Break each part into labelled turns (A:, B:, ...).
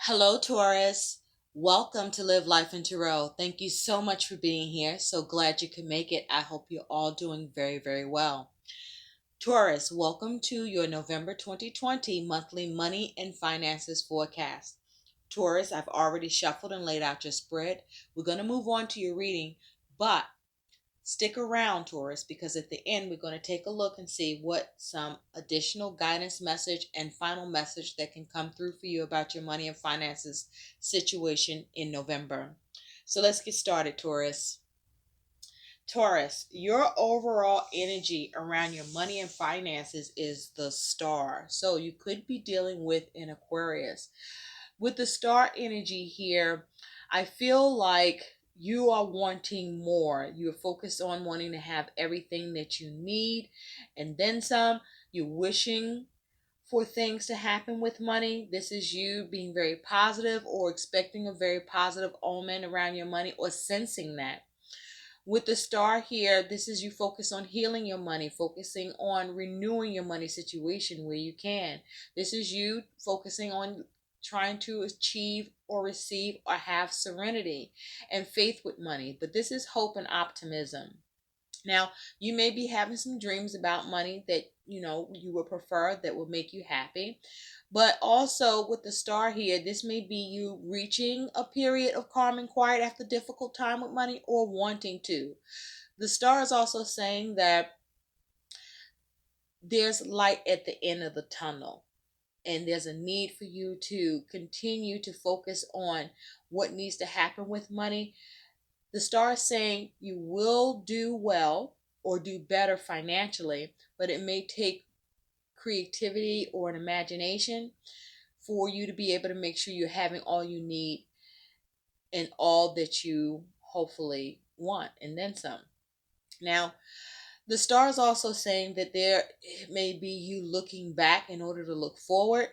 A: Hello, Taurus. Welcome to Live Life in Tarot. Thank you so much for being here. So glad you could make it. I hope you're all doing very, very well. Taurus, welcome to your November 2020 monthly money and finances forecast. Taurus, I've already shuffled and laid out your spread. We're going to move on to your reading, but stick around, Taurus, because at the end we're going to take a look and see what some additional guidance message and final message that can come through for you about your money and finances situation in November. So let's get started, Taurus. Taurus, your overall energy around your money and finances is the star. So you could be dealing with an Aquarius. With the star energy here, I feel like you are wanting more. You're focused on wanting to have everything that you need and then some. You're wishing for things to happen with money. This is you being very positive or expecting a very positive omen around your money or sensing that. With the star here, this is you focus on healing your money, focusing on renewing your money situation where you can. This is you focusing on trying to achieve or receive or have serenity and faith with money. But this is hope and optimism. Now, you may be having some dreams about money that you would prefer that would make you happy. But also with the star here, this may be you reaching a period of calm and quiet after difficult time with money or wanting to. The star is also saying that there's light at the end of the tunnel. And there's a need for you to continue to focus on what needs to happen with money. The star is saying you will do well or do better financially, but it may take creativity or an imagination for you to be able to make sure you're having all you need and all that you hopefully want, and then some. Now, the star is also saying that there may be you looking back in order to look forward.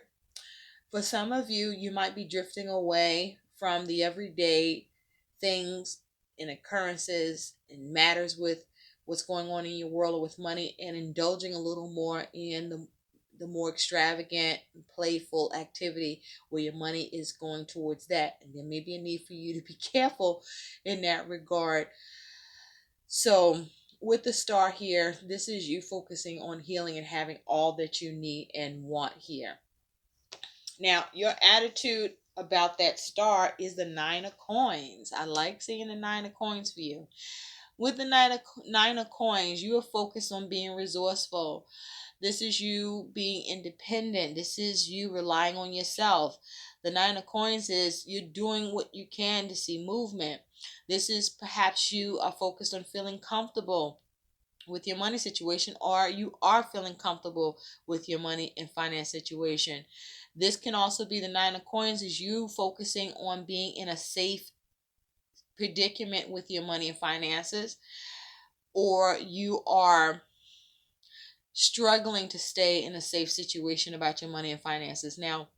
A: For some of you, you might be drifting away from the everyday things and occurrences and matters with what's going on in your world or with money and indulging a little more in the more extravagant and playful activity where your money is going towards that. And there may be a need for you to be careful in that regard. So with the star here, this is you focusing on healing and having all that you need and want here. Now, your attitude about that star is the nine of coins. I like seeing the nine of coins for you. With the nine of coins, you are focused on being resourceful. This is you being independent. This is you relying on yourself. The nine of coins is you're doing what you can to see movement. This is perhaps you are focused on feeling comfortable with your money situation, or you are feeling comfortable with your money and finance situation. This can also be the nine of coins is you focusing on being in a safe predicament with your money and finances, or you are struggling to stay in a safe situation about your money and finances. Now,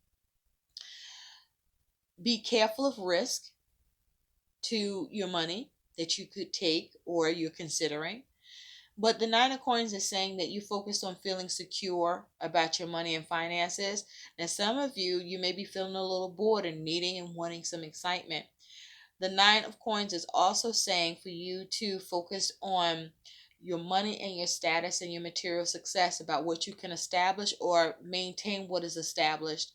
A: be careful of risk to your money that you could take or you're considering. But the nine of coins is saying that you focused on feeling secure about your money and finances. Now, some of you may be feeling a little bored and needing and wanting some excitement. The nine of coins is also saying for you to focus on your money and your status and your material success about what you can establish or maintain what is established.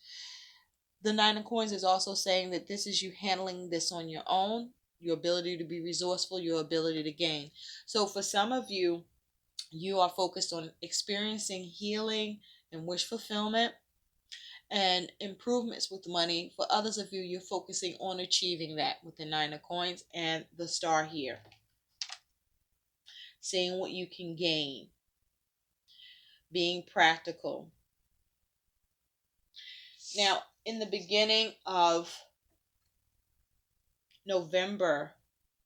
A: The nine of coins is also saying that this is you handling this on your own, your ability to be resourceful, your ability to gain. So for some of you, you are focused on experiencing healing and wish fulfillment and improvements with money. For others of you, you're focusing on achieving that with the nine of coins and the star here. Seeing what you can gain. Being practical. Now, in the beginning of November,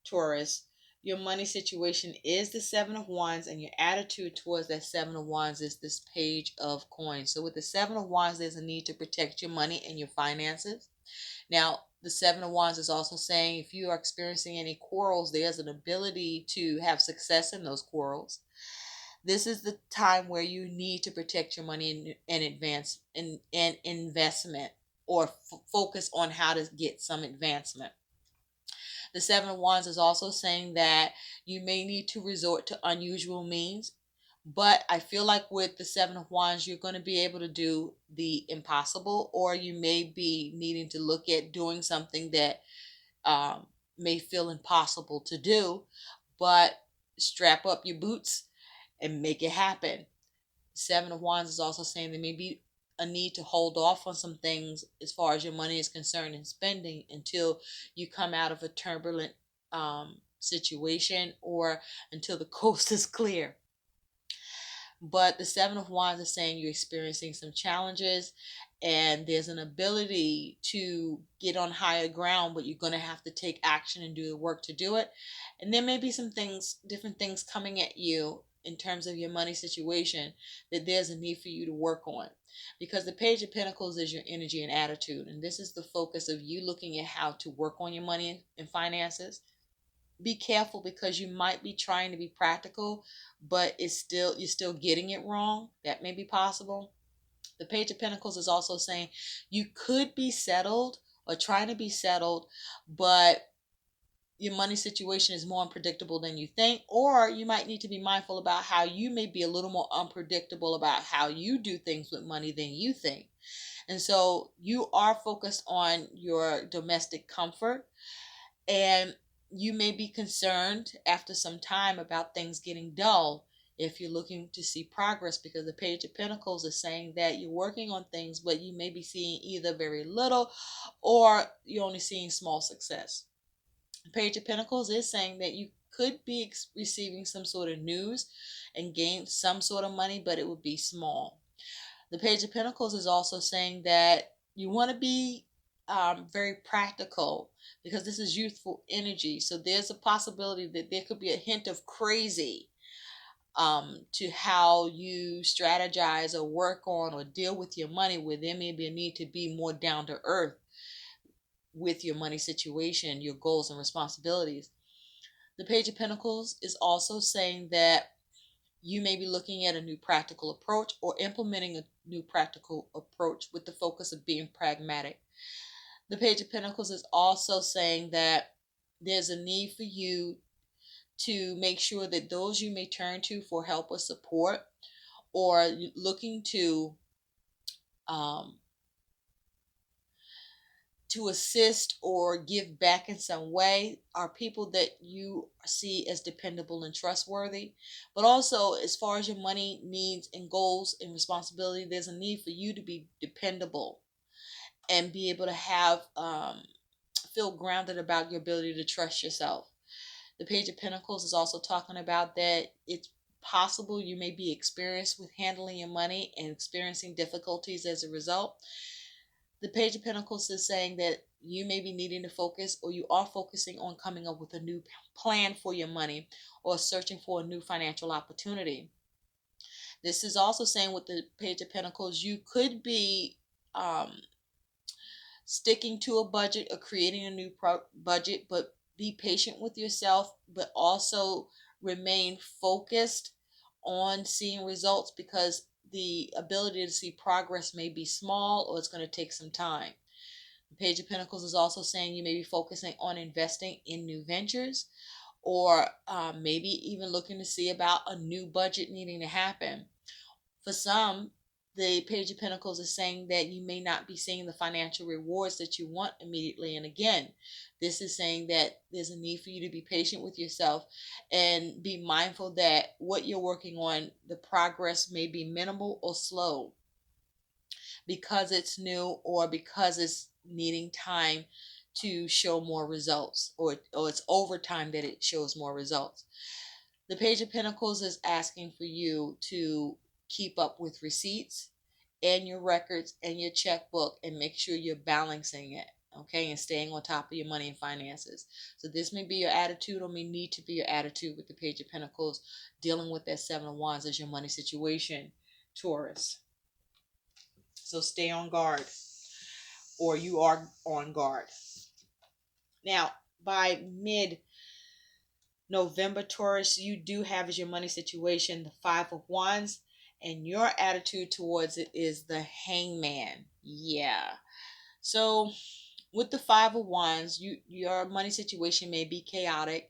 A: Taurus, your money situation is the seven of wands, and your attitude towards that seven of wands is this page of coins. So with the seven of wands, there's a need to protect your money and your finances. Now, the seven of wands is also saying if you are experiencing any quarrels, there's an ability to have success in those quarrels. This is the time where you need to protect your money and advance and investment. or focus on how to get some advancement. The Seven of Wands is also saying that you may need to resort to unusual means, but I feel like with the Seven of Wands, you're going to be able to do the impossible, or you may be needing to look at doing something that may feel impossible to do, but strap up your boots and make it happen. Seven of Wands is also saying there may be a need to hold off on some things as far as your money is concerned and spending until you come out of a turbulent situation or until the coast is clear. But the Seven of Wands is saying you're experiencing some challenges and there's an ability to get on higher ground, but you're going to have to take action and do the work to do it. And there may be some things, different things coming at you in terms of your money situation that there's a need for you to work on. Because the Page of Pentacles is your energy and attitude. And this is the focus of you looking at how to work on your money and finances. Be careful because you might be trying to be practical, but you're still getting it wrong. That may be possible. The Page of Pentacles is also saying you could be settled or trying to be settled, but your money situation is more unpredictable than you think, or you might need to be mindful about how you may be a little more unpredictable about how you do things with money than you think. And so you are focused on your domestic comfort, and you may be concerned after some time about things getting dull if you're looking to see progress, because the Page of Pentacles is saying that you're working on things, but you may be seeing either very little or you're only seeing small success. The Page of Pentacles is saying that you could be receiving some sort of news and gain some sort of money, but it would be small. The Page of Pentacles is also saying that you want to be very practical because this is youthful energy. So there's a possibility that there could be a hint of crazy to how you strategize or work on or deal with your money, where there may be a need to be more down to earth with your money situation, your goals and responsibilities. The Page of Pentacles is also saying that you may be looking at a new practical approach or implementing a new practical approach with the focus of being pragmatic. The Page of Pentacles is also saying that there's a need for you to make sure that those you may turn to for help or support, or looking um, to assist or give back in some way, are people that you see as dependable and trustworthy. But also, as far as your money needs and goals and responsibility, there's a need for you to be dependable and be able to have feel grounded about your ability to trust yourself. The Page of Pentacles is also talking about that it's possible you may be experienced with handling your money and experiencing difficulties as a result. The Page of Pentacles is saying that you may be needing to focus, or you are focusing on coming up with a new plan for your money or searching for a new financial opportunity. This is also saying with the Page of Pentacles, you could be sticking to a budget or creating a new budget, but be patient with yourself, but also remain focused on seeing results, because the ability to see progress may be small or it's going to take some time. The Page of Pentacles is also saying you may be focusing on investing in new ventures, or maybe even looking to see about a new budget needing to happen. For some, the Page of Pentacles is saying that you may not be seeing the financial rewards that you want immediately. And again, this is saying that there's a need for you to be patient with yourself and be mindful that what you're working on, the progress may be minimal or slow because it's new or because it's needing time to show more results, or it's over time that it shows more results. The Page of Pentacles is asking for you to keep up with receipts and your records and your checkbook and make sure you're balancing it, okay, and staying on top of your money and finances. So this may be your attitude, or may need to be your attitude with the Page of Pentacles, dealing with that Seven of Wands as your money situation, Taurus. So stay on guard, or you are on guard. Now, by mid-November, Taurus, you do have as your money situation the Five of Wands, and your attitude towards it is the Hangman. Yeah. So with the Five of Wands, your money situation may be chaotic.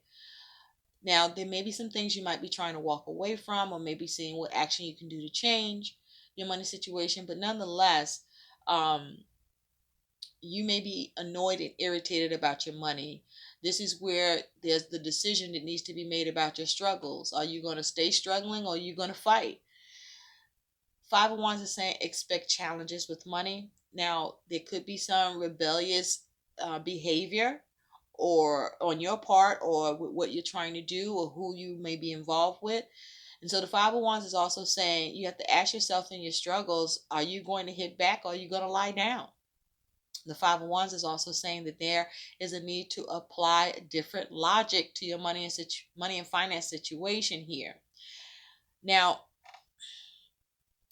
A: Now, there may be some things you might be trying to walk away from, or maybe seeing what action you can do to change your money situation. But nonetheless, um, you may be annoyed and irritated about your money. This is where there's the decision that needs to be made about your struggles. Are you going to stay struggling, or are you going to fight? Five of Wands is saying expect challenges with money. Now, there could be some rebellious behavior or on your part, or with what you're trying to do, or who you may be involved with. And so the Five of Wands is also saying you have to ask yourself in your struggles, are you going to hit back, or are you going to lie down? The Five of Wands is also saying that there is a need to apply different logic to your money and finance situation here. Now,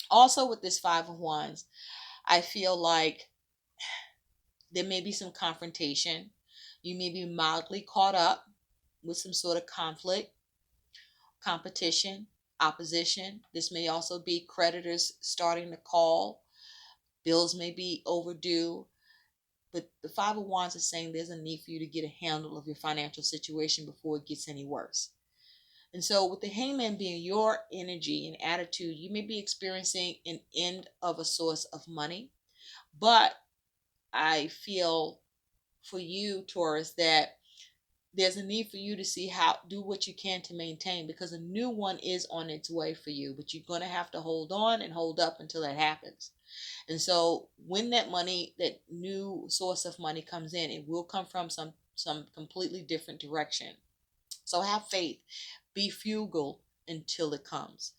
A: also with this Five of Wands, I feel like there may be some confrontation. You may be mildly caught up with some sort of conflict, competition, opposition. This may also be creditors starting to call. Bills may be overdue. But the Five of Wands is saying there's a need for you to get a handle of your financial situation before it gets any worse. And so, with the Hangman being your energy and attitude, you may be experiencing an end of a source of money. But I feel for you, Taurus, that there's a need for you to see how do what you can to maintain, because a new one is on its way for you, but you're going to have to hold on and hold up until that happens. And so when that money, that new source of money comes in, it will come from some completely different direction. So have faith, be frugal until it comes.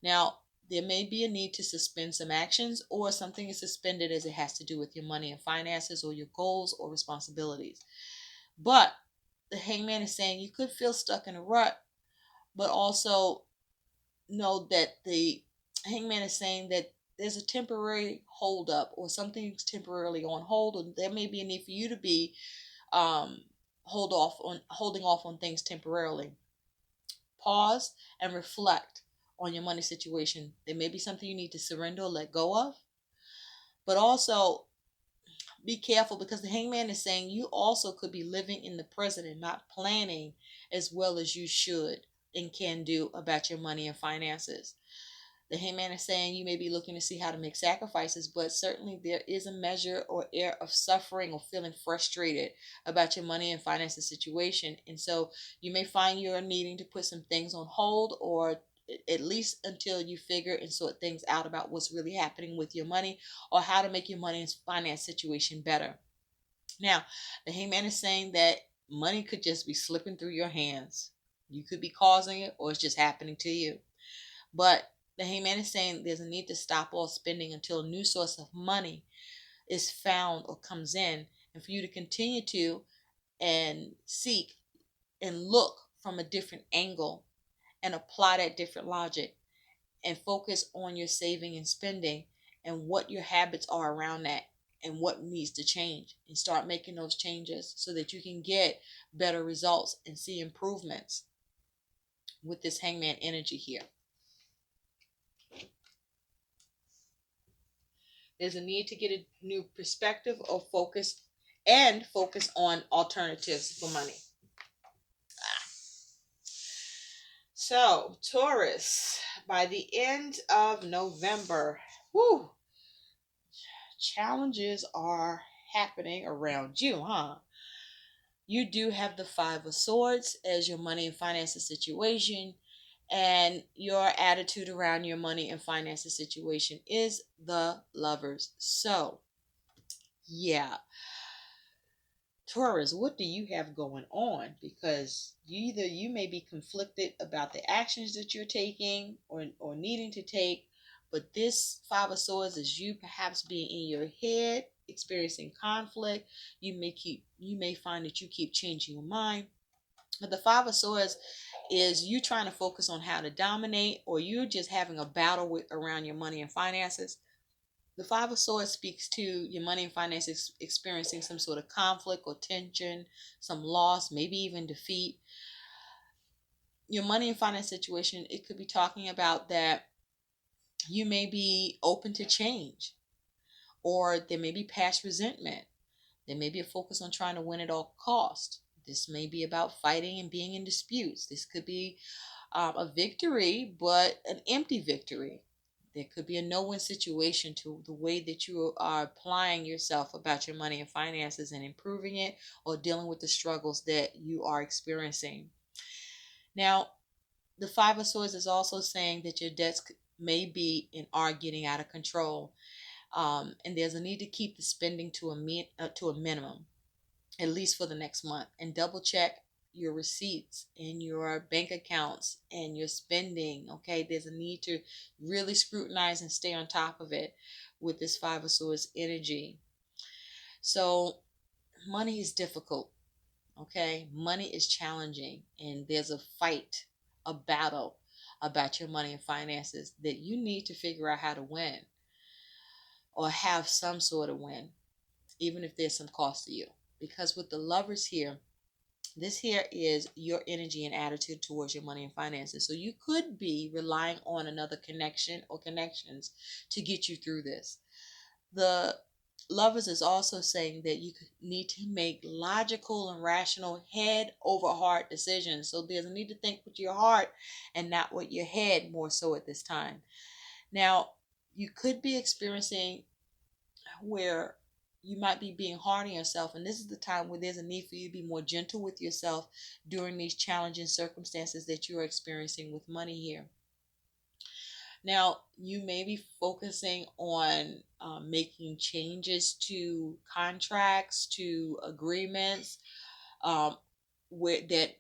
A: Now, there may be a need to suspend some actions, or something is suspended as it has to do with your money and finances, or your goals or responsibilities. But the Hangman is saying you could feel stuck in a rut, but also know that the Hangman is saying that there's a temporary hold up, or something's temporarily on hold, and there may be a need for you to be um, holding off on things temporarily. Pause and reflect on your money situation. There may be something you need to surrender or let go of, but also be careful, because the Hangman is saying you also could be living in the present and not planning as well as you should and can do about your money and finances. The Hangman is saying you may be looking to see how to make sacrifices, but certainly there is a measure or air of suffering or feeling frustrated about your money and finances situation. And so you may find you're needing to put some things on hold, or at least until you figure and sort things out about what's really happening with your money, or how to make your money and finance situation better. Now, the Hangman is saying that money could just be slipping through your hands. You could be causing it, or it's just happening to you. But the Hangman is saying there's a need to stop all spending until a new source of money is found or comes in, and for you to continue to and seek and look from a different angle and apply that different logic, and focus on your saving and spending and what your habits are around that, and what needs to change, and start making those changes so that you can get better results and see improvements with this Hangman energy here. There's a need to get a new perspective or focus, and focus on alternatives for money. So, Taurus, by the end of November, whoo, challenges are happening around you, huh? You do have the Five of Swords as your money and finances situation, and your attitude around your money and finances situation is the Lovers. So, yeah, Taurus, what do you have going on? Because you may be conflicted about the actions that you're taking, or needing to take, but this Five of Swords is you perhaps being in your head, experiencing conflict. You may find that you keep changing your mind. But the Five of Swords is you trying to focus on how to dominate, or you just having a battle with around your money and finances. The Five of Swords speaks to your money and finances experiencing some sort of conflict or tension, some loss, maybe even defeat. Your money and finance situation, it could be talking about that you may be open to change, Or there may be past resentment. There may be a focus on trying to win at all cost. This may be about fighting and being in disputes. This could be a victory, but an empty victory. There could be a no-win situation to the way that you are applying yourself about your money and finances and improving it, or dealing with the struggles that you are experiencing. Now, the Five of Swords is also saying that your debts may be and are getting out of control, and there's a need to keep the spending to a minimum, at least for the next month, and double check your receipts and your bank accounts and your spending. Okay, there's a need to really scrutinize and stay on top of it with this Five of Swords energy. So money is difficult. Okay, money is challenging, and there's a fight, a battle about your money and finances that you need to figure out how to win, or have some sort of win, even if there's some cost to you. Because with the Lovers here, this here is your energy and attitude towards your money and finances. So you could be relying on another connection or connections to get you through this. The Lovers is also saying that you need to make logical and rational head over heart decisions. So there's a need to think with your heart and not with your head, more so at this time. Now, you could be experiencing where you might be being hard on yourself, and this is the time where there's a need for you to be more gentle with yourself during these challenging circumstances that you're experiencing with money here. Now, you may be focusing on making changes to contracts, to agreements, where that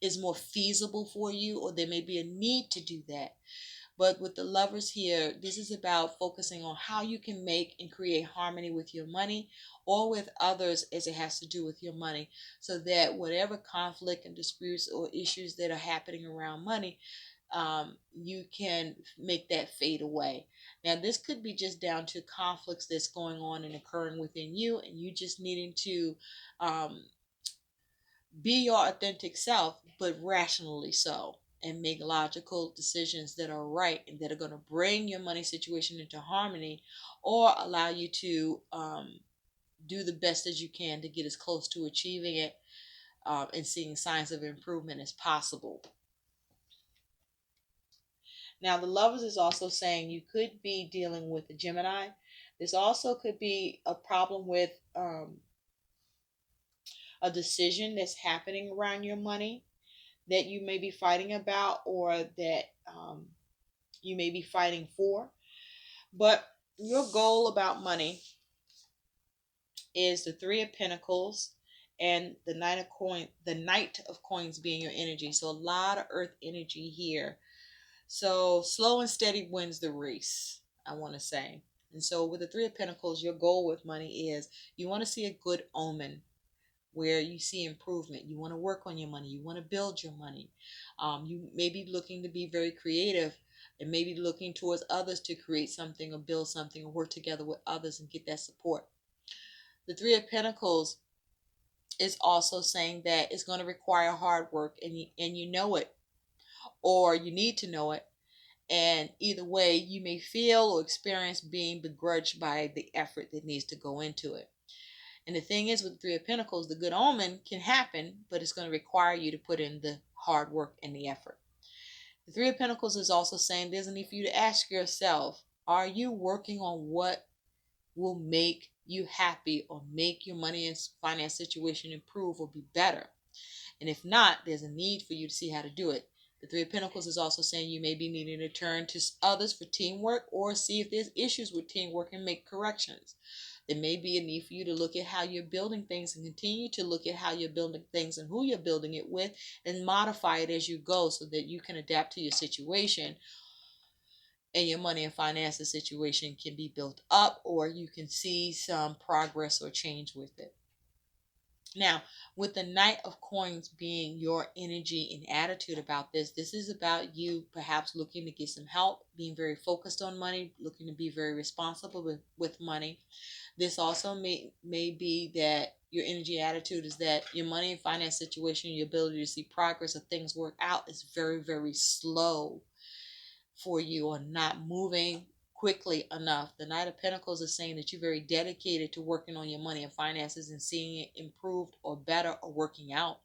A: is more feasible for you, or there may be a need to do that. But with the Lovers here, this is about focusing on how you can make and create harmony with your money or with others as it has to do with your money, so that whatever conflict and disputes or issues that are happening around money, you can make that fade away. Now, this could be just down to conflicts that's going on and occurring within you, and you just needing to um, be your authentic self, but rationally so, and make logical decisions that are right and that are going to bring your money situation into harmony, or allow you to do the best as you can to get as close to achieving it, and seeing signs of improvement as possible. Now, the Lovers is also saying you could be dealing with a Gemini. This also could be a problem with a decision that's happening around your money that you may be fighting about, or that you may be fighting for. But your goal about money is the Three of Pentacles and the Knight of Coins being your energy. So a lot of earth energy here. So slow and steady wins the race, I want to say. And so with the Three of Pentacles, your goal with money is you want to see a good omen where you see improvement. You want to work on your money. You want to build your money. You may be looking to be very creative, and maybe looking towards others to create something or build something or work together with others and get that support. The Three of Pentacles is also saying that it's going to require hard work, and you know it, or you need to know it. And either way, you may feel or experience being begrudged by the effort that needs to go into it. And the thing is, with the Three of Pentacles, the good omen can happen, but it's going to require you to put in the hard work and the effort. The Three of Pentacles is also saying there's a need for you to ask yourself, are you working on what will make you happy or make your money and finance situation improve or be better? And if not, there's a need for you to see how to do it. The Three of Pentacles is also saying you may be needing to turn to others for teamwork, or see if there's issues with teamwork and make corrections. There may be a need for you to look at how you're building things, and continue to look at how you're building things and who you're building it with, and modify it as you go so that you can adapt to your situation, and your money and finances situation can be built up, or you can see some progress or change with it. Now, with the Knight of Coins being your energy and attitude about this is about you perhaps looking to get some help, being very focused on money, looking to be very responsible with money. This also may be that your energy attitude is that your money and finance situation, your ability to see progress or things work out, is very, very slow for you, or not moving quickly enough. The Knight of Pentacles is saying that you're very dedicated to working on your money and finances and seeing it improved or better or working out.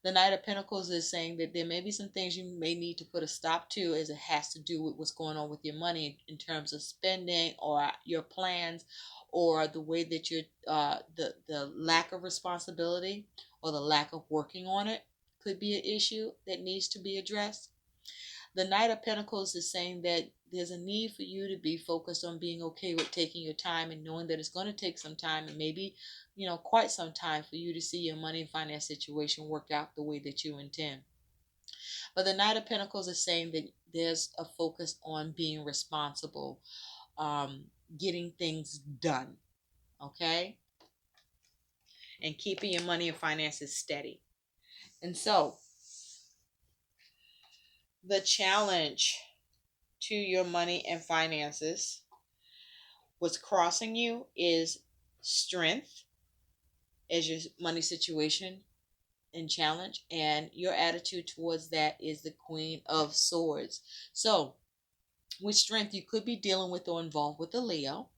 A: The Knight of Pentacles is saying that there may be some things you may need to put a stop to, as it has to do with what's going on with your money in terms of spending or your plans, or the way that you're the lack of responsibility or the lack of working on it could be an issue that needs to be addressed. The Knight of Pentacles is saying that there's a need for you to be focused on being okay with taking your time and knowing that it's going to take some time and maybe, quite some time for you to see your money and finance situation work out the way that you intend. But the Knight of Pentacles is saying that there's a focus on being responsible, getting things done, okay? And keeping your money and finances steady. And so, the challenge to your money and finances, what's crossing you is strength as your money situation and challenge, and your attitude towards that is the Queen of Swords. So with strength, you could be dealing with or involved with a Leo,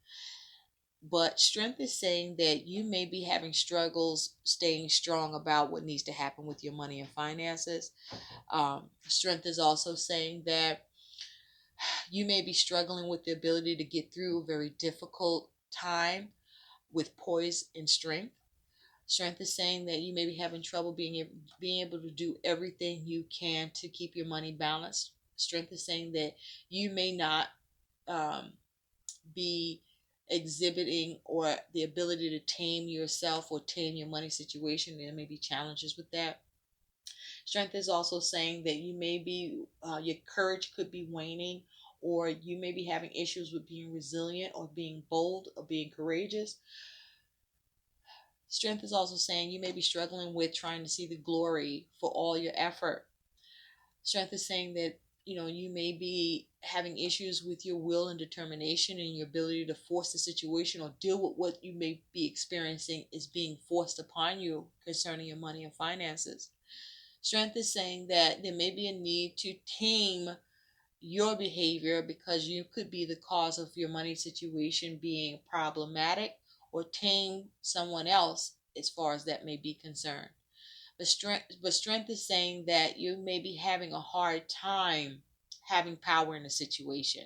A: but strength is saying that you may be having struggles staying strong about what needs to happen with your money and finances. Strength is also saying that you may be struggling with the ability to get through a very difficult time with poise and strength. Strength is saying that you may be having trouble being able to do everything you can to keep your money balanced. Strength is saying that you may not be exhibiting or the ability to tame yourself or tame your money situation. There may be challenges with that. Strength is also saying that you may be, your courage could be waning, or you may be having issues with being resilient or being bold or being courageous. Strength is also saying you may be struggling with trying to see the glory for all your effort. Strength is saying that, you may be having issues with your will and determination and your ability to force the situation or deal with what you may be experiencing is being forced upon you concerning your money and finances. Strength is saying that there may be a need to tame your behavior because you could be the cause of your money situation being problematic, or tame someone else as far as that may be concerned. But strength is saying that you may be having a hard time having power in a situation.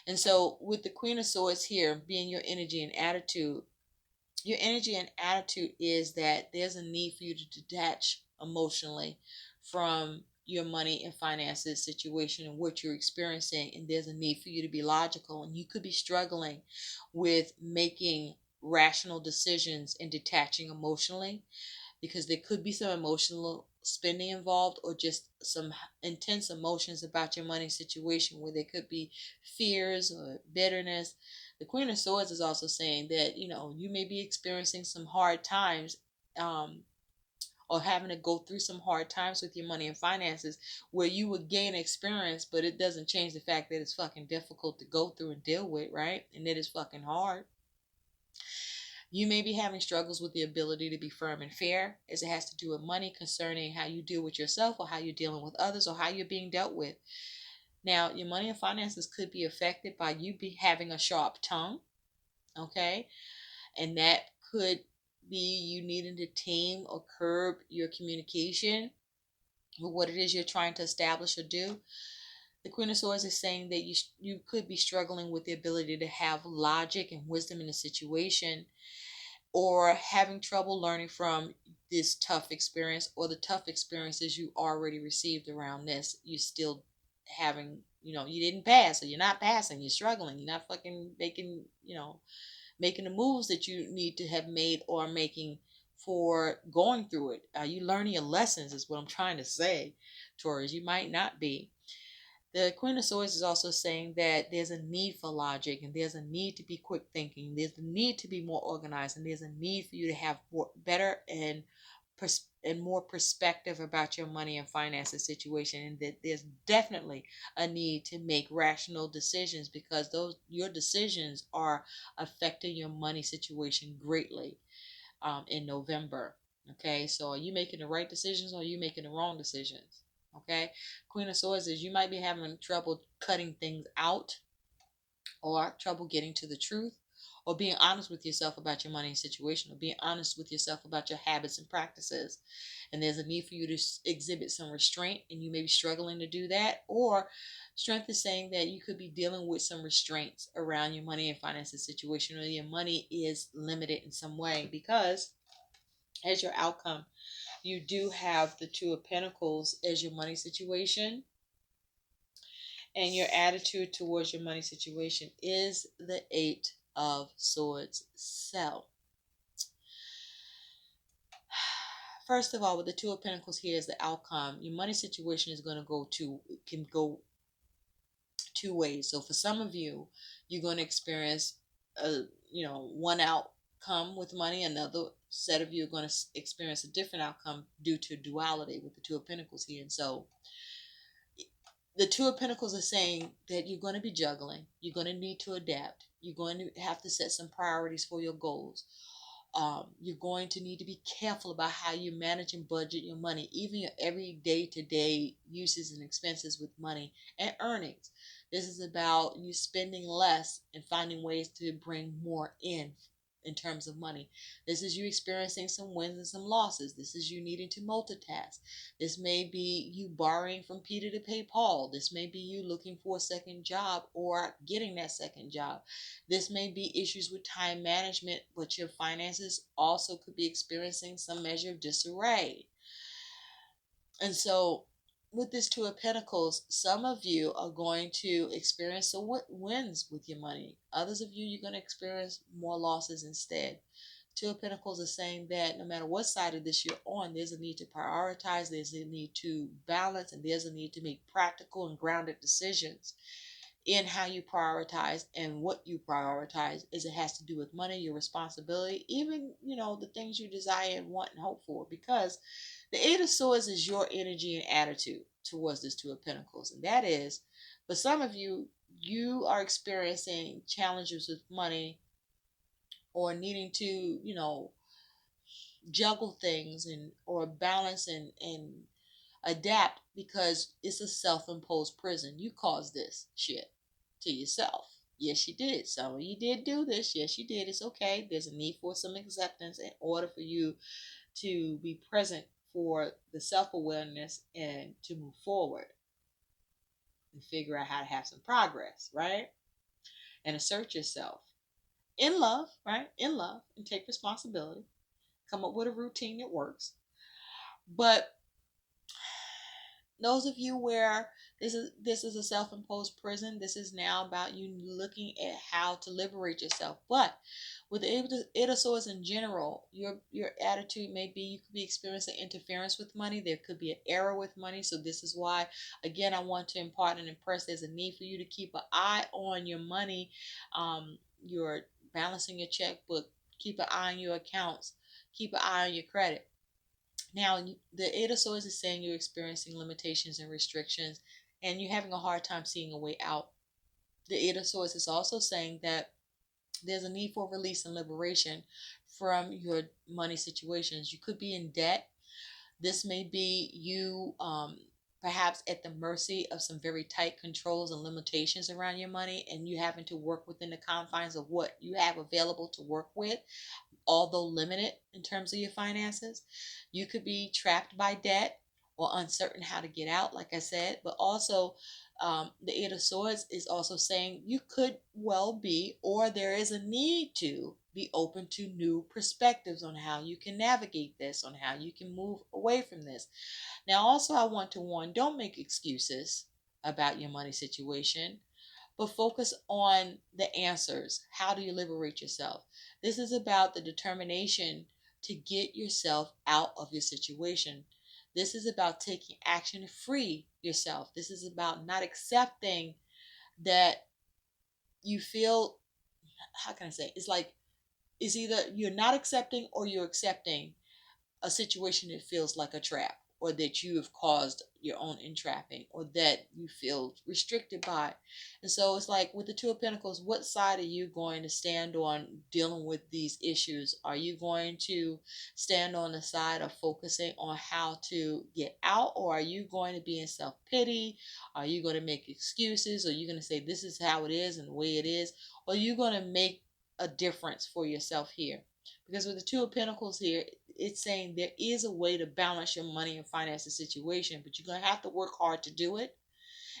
A: And so with the Queen of Swords here being your energy and attitude, your energy and attitude is that there's a need for you to detach emotionally from your money and finances situation and what you're experiencing, and there's a need for you to be logical, and you could be struggling with making rational decisions and detaching emotionally, because there could be some emotional spending involved or just some intense emotions about your money situation where there could be fears or bitterness. The Queen of Swords is also saying that, you may be experiencing some hard times, um, or having to go through some hard times with your money and finances where you would gain experience, but it doesn't change the fact that it's fucking difficult to go through and deal with, right? And it is fucking hard. You may be having struggles with the ability to be firm and fair, as it has to do with money, concerning how you deal with yourself or how you're dealing with others or how you're being dealt with. Now, your money and finances could be affected by you having a sharp tongue, okay? And that could be you needing to tame or curb your communication with what it is you're trying to establish or do. The Queen of Swords is saying that you could be struggling with the ability to have logic and wisdom in a situation, or having trouble learning from this tough experience or the tough experiences you already received around this. You still having, you didn't pass, so you're not passing, you're struggling, you're not fucking making the moves that you need to have made or making for going through it. Are you learning your lessons is what I'm trying to say, Taurus. You might not be. The Queen of Swords is also saying that there's a need for logic, and there's a need to be quick thinking. There's a need to be more organized, and there's a need for you to have better and more perspective about your money and finances situation, and that there's definitely a need to make rational decisions, because your decisions are affecting your money situation greatly in November. Okay, so are you making the right decisions, or are you making the wrong decisions? Okay, Queen of Swords is you might be having trouble cutting things out or trouble getting to the truth, or being honest with yourself about your money situation, or being honest with yourself about your habits and practices. And there's a need for you to exhibit some restraint, and you may be struggling to do that. Or strength is saying that you could be dealing with some restraints around your money and finances situation, or your money is limited in some way, because as your outcome, you do have the Two of Pentacles as your money situation, and your attitude towards your money situation is the Eight of Swords. So, first of all, with the Two of Pentacles here is the outcome. Your money situation is going to can go two ways. So for some of you, you're going to experience one outcome with money. Another set of you are going to experience a different outcome due to duality with the Two of Pentacles here. And so the Two of Pentacles are saying that you're going to be juggling. You're going to need to adapt. You're going to have to set some priorities for your goals. You're going to need to be careful about how you manage and budget your money, even your every day-to-day uses and expenses with money and earnings. This is about you spending less and finding ways to bring more in terms of money. This is you experiencing some wins and some losses. This is you needing to multitask. This may be you borrowing from Peter to pay Paul. This may be you looking for a second job or getting that second job. This may be issues with time management, but your finances also could be experiencing some measure of disarray. And so, with this Two of Pentacles, some of you are going to experience some wins with your money. Others of you, you're going to experience more losses instead. Two of Pentacles is saying that no matter what side of this you're on, there's a need to prioritize, there's a need to balance, and there's a need to make practical and grounded decisions in how you prioritize and what you prioritize, as it has to do with money, your responsibility, even the things you desire and want and hope for. Because the Eight of Swords is your energy and attitude towards this Two of Pentacles, and that is, for some of you, you are experiencing challenges with money, or needing to juggle things and or balance and adapt, because it's a self-imposed prison. You caused this shit to yourself. Yes, you did. Some of you did do this. Yes, you did. It's okay. There's a need for some acceptance in order for you to be present for the self-awareness and to move forward and figure out how to have some progress, right? And assert yourself in love, right? In love, and take responsibility. Come up with a routine that works. But those of you where this is a self-imposed prison, this is now about you looking at how to liberate yourself. But with the Eight of Swords in general, your attitude may be, you could be experiencing interference with money. There could be an error with money. So this is why, again, I want to impart and impress, there's a need for you to keep an eye on your money. You're balancing your checkbook. Keep an eye on your accounts. Keep an eye on your credit. Now, the Eight of Swords is saying you're experiencing limitations and restrictions, and you're having a hard time seeing a way out. The Eight of Swords is also saying that there's a need for release and liberation from your money situations. You could be in debt. This may be you perhaps at the mercy of some very tight controls and limitations around your money, and you having to work within the confines of what you have available to work with, although limited in terms of your finances. You could be trapped by debt or uncertain how to get out, like I said. But also, the Eight of Swords is also saying you could well be, or there is a need to be open to new perspectives on how you can navigate this, on how you can move away from this. Now, also, I want to warn, don't make excuses about your money situation, but focus on the answers. How do you liberate yourself? This is about the determination to get yourself out of your situation. This is about taking action to free yourself. This is about not accepting that you feel, how can I say? It's like, it's either you're not accepting or you're accepting a situation that feels like a trap. or that you have caused your own entrapping, or that you feel restricted by. And so it's like with the Two of Pentacles, what side are you going to stand on dealing with these issues? Are you going to stand on the side of focusing on how to get out, or are you going to be in self-pity? Are you going to make excuses? Are you going to say this is how it is and the way it is? Or are you going to make a difference for yourself here? Because with the Two of Pentacles here, it's saying there is a way to balance your money and finances situation, but you're going to have to work hard to do it.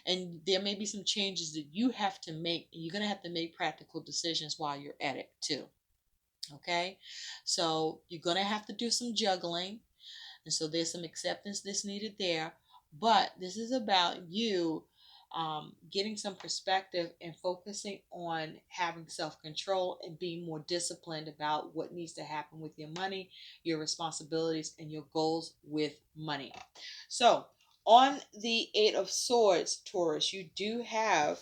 A: And there may be some changes that you have to make, and you're going to have to make practical decisions while you're at it too. Okay? So you're going to have to do some juggling. And so there's some acceptance that's needed there. But this is about you getting some perspective and focusing on having self-control and being more disciplined about what needs to happen with your money, your responsibilities, and your goals with money. So on the Eight of Swords, Taurus, you do have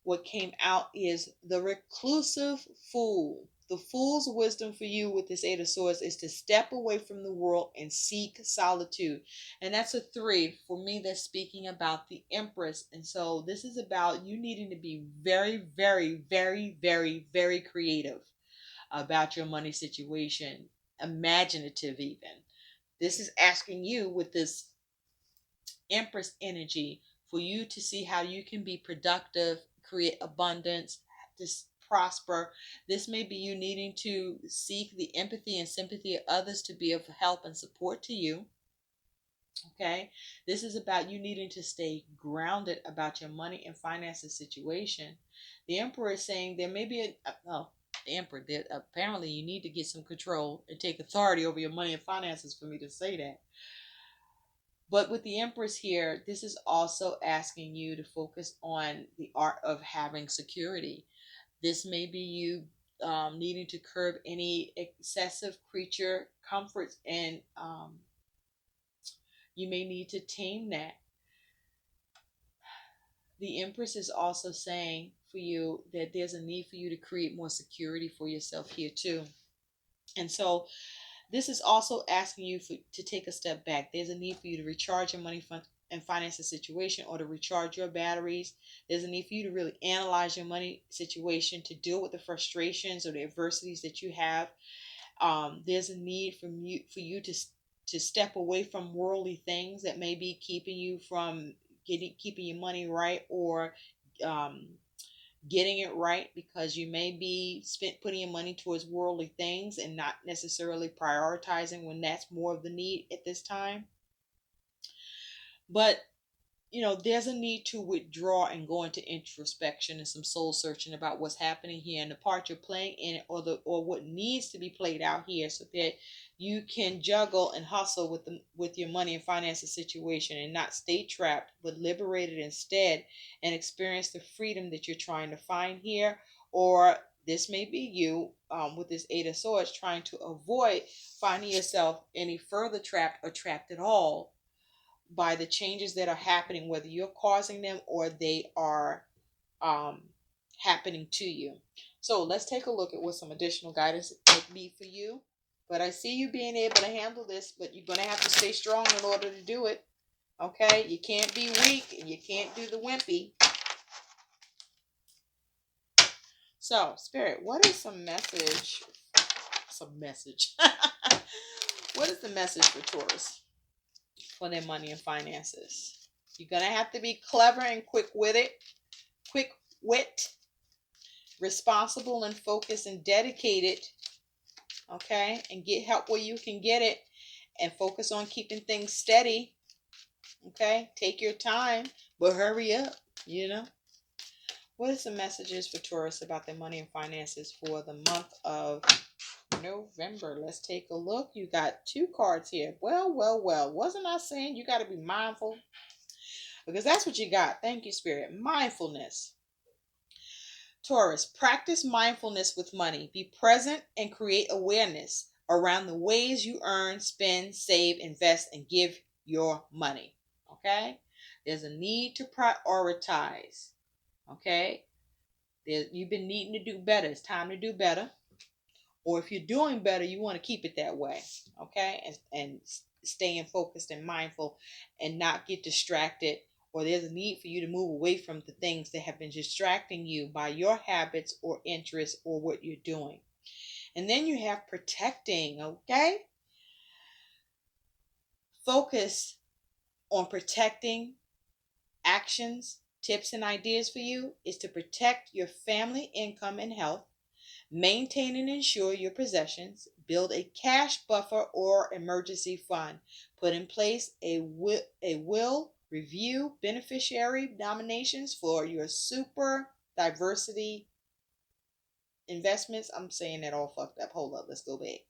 A: what came out is the reclusive fool. The fool's wisdom for you with this Eight of Swords is to step away from the world and seek solitude. And that's a 3. For me, that's speaking about the Empress. And so this is about you needing to be very, very, very, very, very creative about your money situation, imaginative even. This is asking you with this Empress energy for you to see how you can be productive, create abundance, just prosper. This may be you needing to seek the empathy and sympathy of others to be of help and support to you. Okay, this is about you needing to stay grounded about your money and finances situation. The Emperor is saying there may be the Emperor, that apparently you need to get some control and take authority over your money and finances for me to say that. But with the Empress here, this is also asking you to focus on the art of having security. This may be you needing to curb any excessive creature comforts, and you may need to tame that. The Empress is also saying for you that there's a need for you to create more security for yourself here too. And so this is also asking you to take a step back. There's a need for you to recharge your money fund and finances situation, or to recharge your batteries. There's a need for you to really analyze your money situation, to deal with the frustrations or the adversities that you have. There's a need for you to step away from worldly things that may be keeping you from keeping your money right, or um, getting it right, because you may be putting your money towards worldly things and not necessarily prioritizing when that's more of the need at this time. But there's a need to withdraw and go into introspection and some soul searching about what's happening here and the part you're playing in it, or what needs to be played out here, so that you can juggle and hustle with your money and finances situation, and not stay trapped, but liberated instead, and experience the freedom that you're trying to find here. Or this may be you with this Eight of Swords trying to avoid finding yourself any further trapped, or trapped at all, by the changes that are happening, whether you're causing them or they are um, happening to you. So let's take a look at what some additional guidance might be for you. But I see you being able to handle this, but you're going to have to stay strong in order to do it. Okay? You can't be weak, and you can't do the wimpy. So, Spirit, what is some message? Some message. What is the message for Taurus for their money and finances? You're going to have to be clever and quick wit, responsible and focused and dedicated. Okay? And get help where you can get it, and focus on keeping things steady. Okay? Take your time, but hurry up, What are some messages for Taurus about their money and finances for the month of November? Let's take a look. You got 2 cards here. Well. Wasn't I saying you got to be mindful? Because that's what you got. Thank you, Spirit. Mindfulness. Taurus, practice mindfulness with money. Be present and create awareness around the ways you earn, spend, save, invest, and give your money. Okay? There's a need to prioritize. Okay? You've been needing to do better. It's time to do better. Or if you're doing better, you want to keep it that way. Okay? And staying focused and mindful and not get distracted, or there's a need for you to move away from the things that have been distracting you by your habits or interests or what you're doing. And then you have protecting, okay? Focus on protecting actions, tips, and ideas for you is to protect your family income and health, maintain and insure your possessions, build a cash buffer or emergency fund, put in place a will, review beneficiary nominations for your super diversity investments. I'm saying that all fucked up. Hold up, let's go back.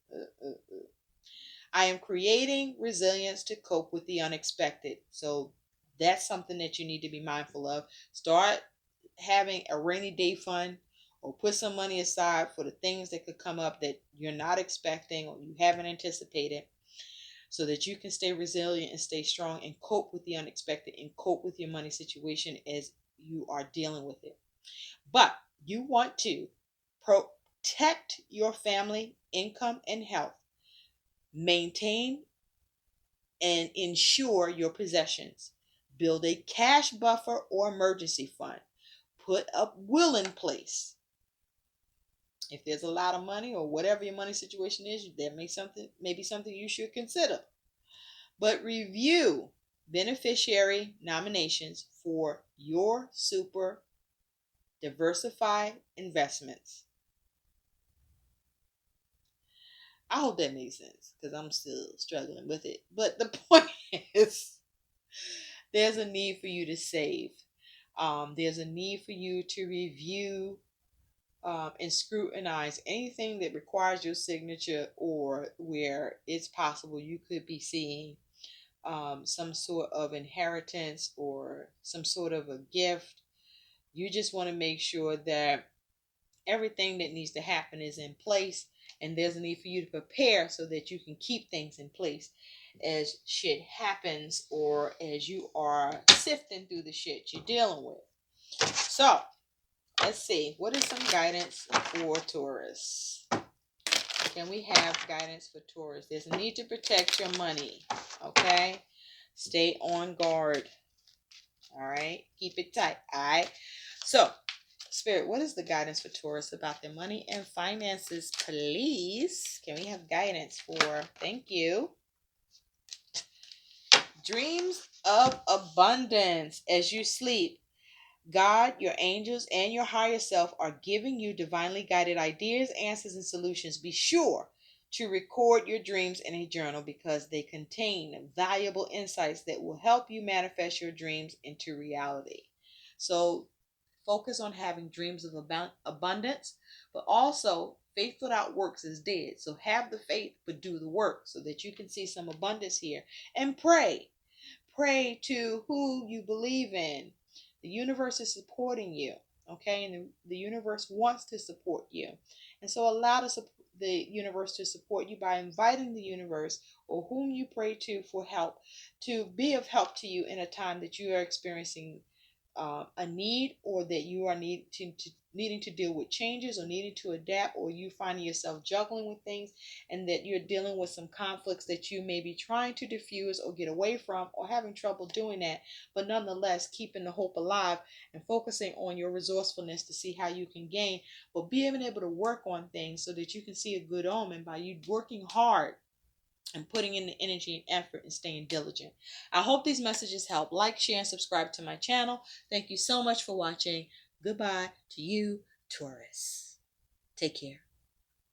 A: I am creating resilience to cope with the unexpected. So that's something that you need to be mindful of. Start having a rainy day fund, or put some money aside for the things that could come up that you're not expecting or you haven't anticipated, so that you can stay resilient and stay strong and cope with the unexpected and cope with your money situation as you are dealing with it. But you want to protect your family income and health, maintain and insure your possessions, build a cash buffer or emergency fund, put a will in place. If there's a lot of money or whatever your money situation is, that may be something you should consider. But review beneficiary nominations for your super diversified investments. I hope that makes sense because I'm still struggling with it. But the point is, there's a need for you to save. There's a need for you to review and scrutinize anything that requires your signature, or where it's possible you could be seeing some sort of inheritance or some sort of a gift. You just want to make sure that everything that needs to happen is in place, and there's a need for you to prepare so that you can keep things in place as shit happens, or as you are sifting through the shit you're dealing with. So let's see, what is some guidance for Taurus? Can we have guidance for Taurus? There's a need to protect your money, okay? Stay on guard, all right? Keep it tight, all right? So, Spirit, what is the guidance for Taurus about their money and finances, please? Can we have guidance for, thank you, dreams of abundance as you sleep? God, your angels, and your higher self are giving you divinely guided ideas, answers, and solutions. Be sure to record your dreams in a journal because they contain valuable insights that will help you manifest your dreams into reality. So focus on having dreams of abundance, but also faith without works is dead. So have the faith, but do the work so that you can see some abundance here. And pray. Pray to who you believe in. The universe is supporting you, okay? And the universe wants to support you. And so allow the universe to support you by inviting the universe or whom you pray to for help to be of help to you in a time that you are experiencing a need, or that you are needing to deal with changes, or needing to adapt, or you finding yourself juggling with things, and that you're dealing with some conflicts that you may be trying to diffuse or get away from, or having trouble doing that, but nonetheless keeping the hope alive and focusing on your resourcefulness to see how you can gain, but being able to work on things so that you can see a good omen by you working hard and putting in the energy and effort and staying diligent. I hope these messages help. Like, share, and subscribe to my channel. Thank you so much for watching. Goodbye to you, Taurus. Take care.